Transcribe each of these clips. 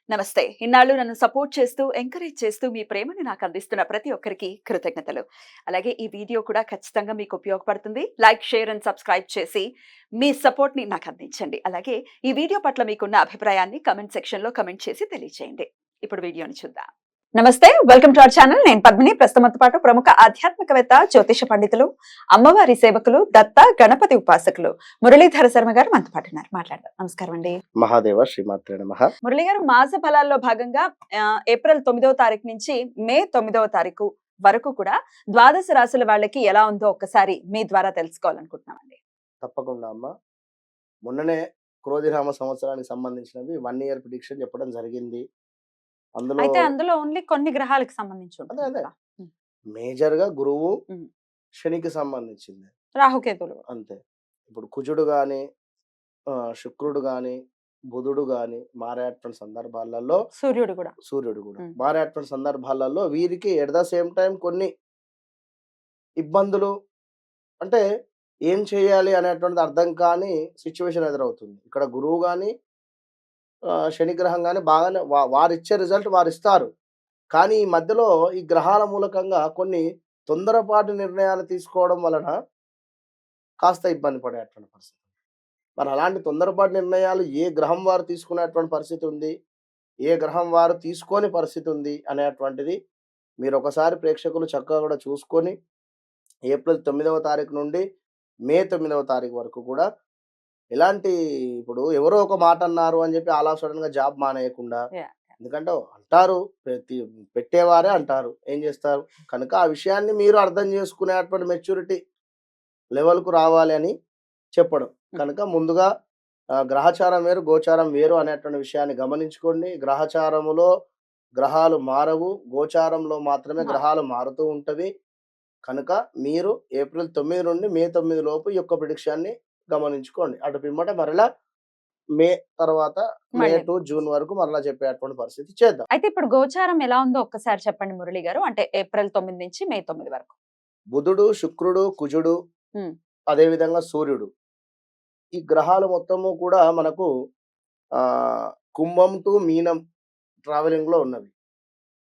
నమస్తే. ఇన్నాళ్ళు నన్ను సపోర్ట్ చేస్తూ, ఎంకరేజ్ చేస్తూ మీ ప్రేమని నాకు అందిస్తున్న ప్రతి ఒక్కరికి కృతజ్ఞతలు. అలాగే ఈ వీడియో కూడా ఖచ్చితంగా మీకు ఉపయోగపడుతుంది. లైక్, షేర్ అండ్ సబ్స్క్రైబ్ చేసి మీ సపోర్ట్‌ని నాకు అందించండి. అలాగే ఈ వీడియో పట్ల మీకున్న అభిప్రాయాన్ని కామెంట్ సెక్షన్‌లో కామెంట్ చేసి తెలియజేయండి. ఇప్పుడు వీడియోని చూద్దాం. నమస్తే, వెల్కమ్ టు అవర్ ఛానల్. నేను పద్మిని. ప్రస్తుతంతో పాటు ప్రముఖ ఆధ్యాత్మికవేత్త, జ్యోతిష పండితులు, అమ్మవారి సేవకులు, దత్త గణపతి ఉపాసకులు మురళీధర శర్మ గారు మనతో పాటు ఉన్నారు. మాట్లాడదాం. నమస్కారం అండి. మహాదేవ శ్రీమాత్రే నమః. మురళి గారు, మాస ఫలాల్లో భాగంగా ఏప్రిల్ 9వ తారీఖు నుంచి మే 9వ తారీఖు వరకు కూడా ద్వాదశ రాశుల వాళ్ళకి ఎలా ఉందో ఒక్కసారి మీ ద్వారా తెలుసుకోవాలనుకుంటున్నామండి. తప్పకుండా అమ్మ. మొన్ననే క్రోధినామ సంవత్సరానికి సంబంధించినవి 1 ఇయర్ ప్రిడిక్షన్ చెప్పడం జరిగింది. అయితే అందులో ఓన్లీ కొన్ని గ్రహాలకు సంబంధించి ఉంటుంది అదే కదా? మేజర్ గా గురువు ఉమ్. శనికి సంబంధించింది రాహుకేతులు. అంతే. ఇప్పుడు కుజుడు గాని శుక్రుడు గాని బుధుడు గాని మారేటువంటి సందర్భాలలో సూర్యుడు కూడా మారేటువంటి సందర్భాలలో వీరికి ఎట్ ద సేమ్ టైం కొన్ని ఇబ్బందులు, అంటే ఏం చేయాలి అనేటువంటిది అర్థం కాని సిచ్యువేషన్ ఎదురవుతుంది. ఇక్కడ గురువు గాని శని గ్రహం గాని బాగానే వారిచ్చే రిజల్ట్ వారిస్తారు. కానీ ఈ మధ్యలో ఈ గ్రహాల మూలకంగా కొన్ని తొందరపాటు నిర్ణయాలు తీసుకోవడం వలన కాస్త ఇబ్బంది పడేటువంటి పరిస్థితి. మరి అలాంటి తొందరపాటు నిర్ణయాలు ఏ గ్రహం వారు తీసుకునేటువంటి పరిస్థితి ఉంది, ఏ గ్రహం వారు తీసుకోని పరిస్థితి ఉంది అనేటువంటిది మీరు ఒకసారి ప్రేక్షకులు చక్కగా కూడా చూసుకొని ఏప్రిల్ 9వ తారీఖు నుండి మే 9వ తారీఖు వరకు కూడా ఎలాంటి, ఇప్పుడు ఎవరో ఒక మాట అన్నారు అని చెప్పి అలా సడన్ గా జాబ్ మానేయకుండా, ఎందుకంటే అంటారు పెట్టేవారే అంటారు, ఏం చేస్తారు కనుక ఆ విషయాన్ని మీరు అర్థం చేసుకునేటువంటి మెచ్యూరిటీ లెవెల్కు రావాలి అని చెప్పడం. కనుక ముందుగా గ్రహచారం వేరు గోచారం వేరు అనేటువంటి విషయాన్ని గమనించుకోండి. గ్రహచారములో గ్రహాలు మారవు, గోచారంలో మాత్రమే గ్రహాలు మారుతూ ఉంటవి. కనుక మీరు ఏప్రిల్ 9 నుండి మే 9 లోపు ఈ యొక్క ప్రిడిక్షన్ని గమనించుకోండి. అటు పిమ్మట మరలా మే తర్వాత మే టు జూన్ వరకు మరలా చెప్పేటువంటి పరిస్థితి చేద్దాం. అయితే ఇప్పుడు గోచారం ఎలా ఉందో ఒక్కసారి చెప్పండి మురళి గారు. అంటే ఏప్రిల్ 9 నుంచి మే 9 వరకు. బుధుడు, శుక్రుడు, కుజుడు, అదే విధంగా సూర్యుడు, ఈ గ్రహాలు మొత్తము కూడా మనకు కుంభం టు మీనం ట్రావెలింగ్ లో ఉన్నవి.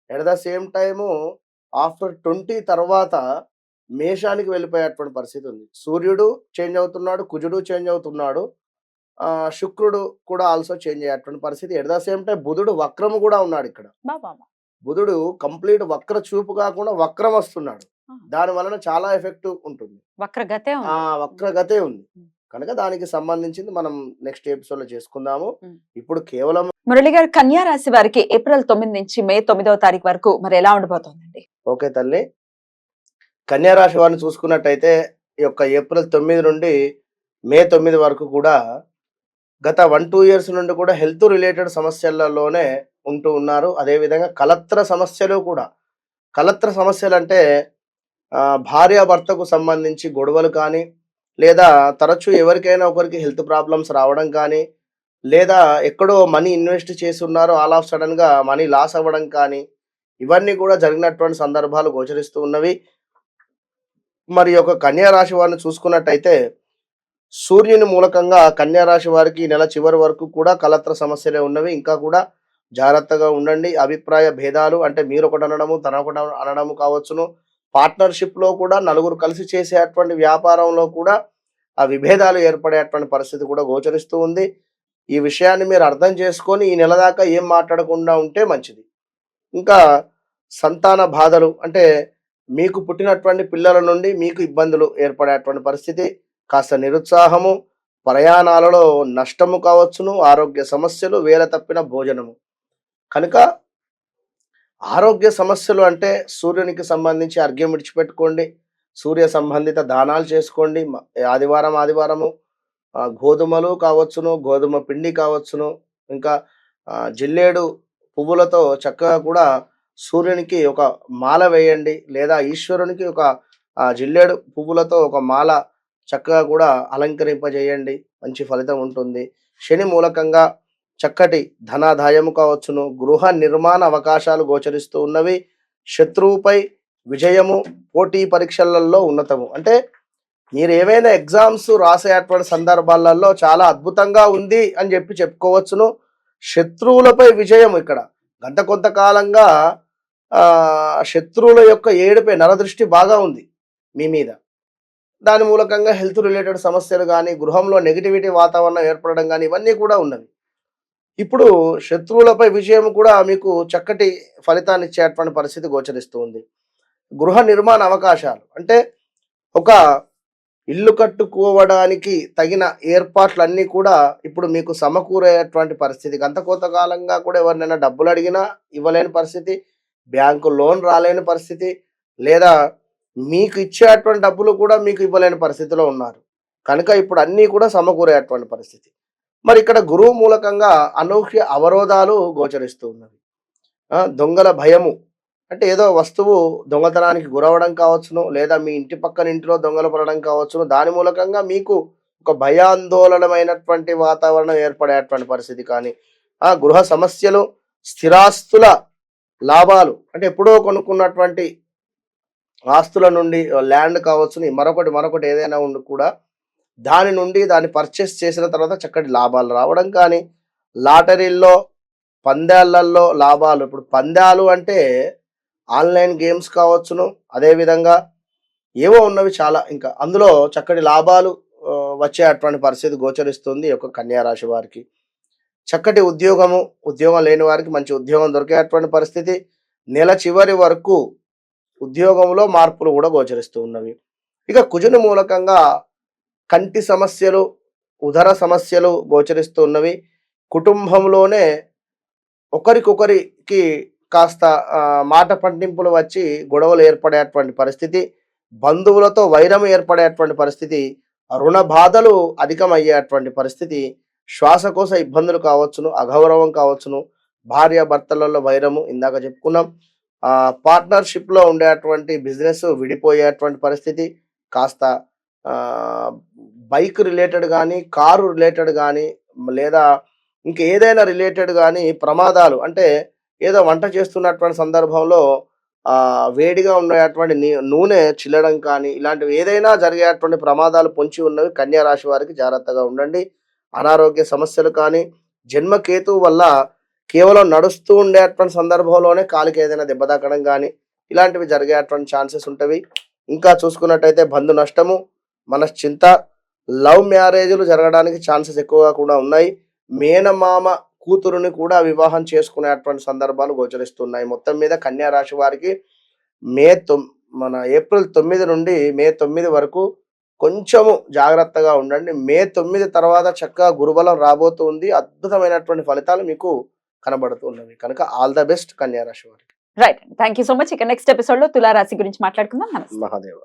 At the same time after 20 తర్వాత మేషానికి వెళ్ళిపోయేటువంటి పరిస్థితి ఉంది. సూర్యుడు చేంజ్ అవుతున్నాడు, కుజుడు చేంజ్ అవుతున్నాడు, శుక్రుడు కూడా ఆల్సో చేంజ్ అయ్యేటువంటి పరిస్థితి. ఎట్ ద సేమ్ టైం బుధుడు వక్రము కూడా ఉన్నాడు. ఇక్కడ బుధుడు కంప్లీట్ వక్ర చూపు కాకుండా వక్రం వస్తున్నాడు. దాని వలన చాలా ఎఫెక్ట్ ఉంటుంది, వక్రగతే ఉంది. కనుక దానికి సంబంధించింది మనం నెక్స్ట్ ఎపిసోడ్ లో చేసుకుందాము. ఇప్పుడు కేవలం మురళి గారు, కన్యా రాశి వారికి ఏప్రిల్ 9 నుంచి మే 9వ తారీఖు వరకు మరి ఎలా ఉండబోతోందండి? ఓకే తల్లి, కన్యా రాశి వారిని చూసుకున్నట్టయితే ఈ యొక్క ఏప్రిల్ 9 నుండి మే 9 వరకు కూడా గత 1-2 ఇయర్స్ నుండి కూడా హెల్త్ రిలేటెడ్ సమస్యలలోనే ఉంటూ ఉన్నారు. అదేవిధంగా కలత్ర సమస్యలు కూడా. కలత్ర సమస్యలు అంటే భార్యాభర్తకు సంబంధించి గొడవలు కానీ, లేదా తరచూ ఎవరికైనా ఒకరికి హెల్త్ ప్రాబ్లమ్స్ రావడం కానీ, లేదా ఎక్కడో మనీ ఇన్వెస్ట్ చేసి ఉన్నారో ఆల్ ఆఫ్ సడన్ గా మనీ లాస్ అవ్వడం కానీ, ఇవన్నీ కూడా జరిగినటువంటి సందర్భాలు గోచరిస్తూ ఉన్నవి. మరి ఒక కన్యా రాశి వారిని చూసుకున్నట్టయితే సూర్యుని మూలకంగా కన్యా రాశి వారికి ఈ నెల చివరి వరకు కూడా కలత్ర సమస్యలే ఉన్నవి. ఇంకా కూడా జాగ్రత్తగా ఉండండి. అభిప్రాయ భేదాలు, అంటే మీరు ఒకటి అనడము తన ఒకటి అనడము కావచ్చును. పార్ట్నర్షిప్ లో కూడా నలుగురు కలిసి చేసేటువంటి వ్యాపారంలో కూడా ఆ విభేదాలు ఏర్పడేటువంటి పరిస్థితి కూడా గోచరిస్తూ ఉంది. ఈ విషయాన్ని మీరు అర్థం చేసుకొని ఈ నెల దాకా ఏం మాట్లాడకుండా ఉంటే మంచిది. ఇంకా సంతాన బాధలు, అంటే మీకు పుట్టినటువంటి పిల్లల నుండి మీకు ఇబ్బందులు ఏర్పడేటువంటి పరిస్థితి, కాస్త నిరుత్సాహము, ప్రయాణాలలో నష్టము కావచ్చును, ఆరోగ్య సమస్యలు, వేల తప్పిన భోజనము. కనుక ఆరోగ్య సమస్యలు అంటే సూర్యునికి సంబంధించి అర్ఘ్యం విడిచిపెట్టుకోండి, సూర్య సంబంధిత దానాలు చేసుకోండి. ఆదివారము గోధుమలు కావచ్చును, గోధుమ పిండి కావచ్చును, ఇంకా జిల్లేడు పువ్వులతో చక్కగా కూడా సూర్యునికి ఒక మాల వేయండి, లేదా ఈశ్వరునికి ఒక జిల్లేడు పువ్వులతో ఒక మాల చక్కగా కూడా అలంకరింపజేయండి. మంచి ఫలితం ఉంటుంది. శని మూలకంగా చక్కటి ధనాదాయము కావచ్చును, గృహ నిర్మాణ అవకాశాలు గోచరిస్తూ ఉన్నవి. శత్రువుపై విజయము, పోటీ పరీక్షలలో ఉన్నతము. అంటే మీరు ఏవైనా ఎగ్జామ్స్ రాసేటువంటి సందర్భాలలో చాలా అద్భుతంగా ఉంది అని చెప్పుకోవచ్చును. శత్రువులపై విజయం ఇక్కడ గత కొంతకాలంగా శత్రువుల యొక్క ఏడుపై నరదృష్టి బాగా ఉంది మీ మీద. దాని మూలకంగా హెల్త్ రిలేటెడ్ సమస్యలు కానీ, గృహంలో నెగిటివిటీ వాతావరణం ఏర్పడడం కానీ ఇవన్నీ కూడా ఉన్నవి. ఇప్పుడు శత్రువులపై విజయం కూడా మీకు చక్కటి ఫలితాన్ని ఇచ్చేటువంటి పరిస్థితి గోచరిస్తూ ఉంది. గృహ నిర్మాణ అవకాశాలు అంటే ఒక ఇల్లు కట్టుకోవడానికి తగిన ఏర్పాట్లన్నీ కూడా ఇప్పుడు మీకు సమకూరేటువంటి పరిస్థితి. గత కొంతకాలంగా కూడా ఎవరినైనా డబ్బులు అడిగినా ఇవ్వలేని పరిస్థితి, బ్యాంకు లోన్ రాలేని పరిస్థితి, లేదా మీకు ఇచ్చేటువంటి డబ్బులు కూడా మీకు ఇవ్వలేని పరిస్థితిలో ఉన్నారు. కనుక ఇప్పుడు అన్నీ కూడా సమకూరేటువంటి పరిస్థితి. మరి ఇక్కడ గురువు మూలకంగా అనూహ్య అవరోధాలు గోచరిస్తూ ఉన్నవి. దొంగల భయము అంటే ఏదో వస్తువు దొంగతనానికి గురవడం కావచ్చును, లేదా మీ ఇంటి పక్కన ఇంటిలో దొంగలు పడడం కావచ్చును. దాని మూలకంగా మీకు ఒక భయాందోళనమైనటువంటి వాతావరణం ఏర్పడేటువంటి పరిస్థితి కానీ, గృహ సమస్యలు, స్థిరాస్తుల లాభాలు అంటే ఎప్పుడో కొనుక్కున్నటువంటి ఆస్తుల నుండి ల్యాండ్ కావచ్చును, మరొకటి ఏదైనా ఉండి కూడా దాని నుండి దాన్ని పర్చేస్ చేసిన తర్వాత చక్కటి లాభాలు రావడం కానీ, లాటరీల్లో పందాలలో లాభాలు. ఇప్పుడు పందాలు అంటే ఆన్లైన్ గేమ్స్ కావచ్చును, అదేవిధంగా ఏవో ఉన్నవి చాలా, ఇంకా అందులో చక్కటి లాభాలు వచ్చే అటువంటి పరిస్థితి గోచరిస్తుంది ఈ యొక్క కన్యా రాశి వారికి. చక్కటి ఉద్యోగం లేని వారికి మంచి ఉద్యోగం దొరికేటువంటి పరిస్థితి. నెల చివరి వరకు ఉద్యోగంలో మార్పులు కూడా గోచరిస్తూ ఉన్నవి. ఇక కుజుని మూలకంగా కంటి సమస్యలు, ఉదర సమస్యలు గోచరిస్తూ ఉన్నవి. కుటుంబంలోనే ఒకరికొకరికి కాస్త మాట పట్టింపులు వచ్చి గొడవలు ఏర్పడేటువంటి పరిస్థితి, బంధువులతో వైరం ఏర్పడేటువంటి పరిస్థితి, రుణ బాధలు అధికమయ్యేటువంటి పరిస్థితి, శ్వాసకోశ ఇబ్బందులు కావచ్చును, అగౌరవం కావచ్చును, భార్య భర్తలలో వైరము ఇందాక చెప్పుకున్నాం. పార్ట్నర్షిప్లో ఉండేటువంటి బిజినెస్ విడిపోయేటువంటి పరిస్థితి, కాస్త బైక్ రిలేటెడ్ కానీ, కారు రిలేటెడ్ కానీ, లేదా ఇంకేదైనా రిలేటెడ్ కానీ ప్రమాదాలు అంటే ఏదో వంట చేస్తున్నటువంటి సందర్భంలో వేడిగా ఉండేటువంటి నూనె చిల్లడం కానీ, ఇలాంటివి ఏదైనా జరిగేటువంటి ప్రమాదాలు పొంచి ఉన్నవి. కన్యా రాశి వారికి జాగ్రత్తగా ఉండండి. అనారోగ్య సమస్యలు కానీ, జన్మకేతువు వల్ల కేవలం నడుస్తూ ఉండేటువంటి సందర్భంలోనే కాలికి ఏదైనా దెబ్బ తాకడం కానీ ఇలాంటివి జరిగేటువంటి ఛాన్సెస్ ఉంటవి. ఇంకా చూసుకున్నట్టయితే బంధు నష్టము, మనశ్చింత, లవ్ మ్యారేజ్లు జరగడానికి ఛాన్సెస్ ఎక్కువగా కూడా ఉన్నాయి. మేనమామ కూతురుని కూడా వివాహం చేసుకునేటువంటి సందర్భాలు గోచరిస్తున్నాయి. మొత్తం మీద కన్యా రాశి వారికి ఏప్రిల్ 9 నుండి మే 9 వరకు కొంచెము జాగ్రత్తగా ఉండండి. మే 9 తర్వాత చక్కగా గురుబలం రాబోతుంది. అద్భుతమైనటువంటి ఫలితాలు మీకు కనబడుతున్నవి. కనుక ఆల్ ద బెస్ట్ కన్యా రాశి వారికి. Right, thank you so much. ఇక నెక్స్ట్ ఎపిసోడ్ లో తులారాశి గురించి మాట్లాడుకుందాం. నమస్తే. మహాదేవ.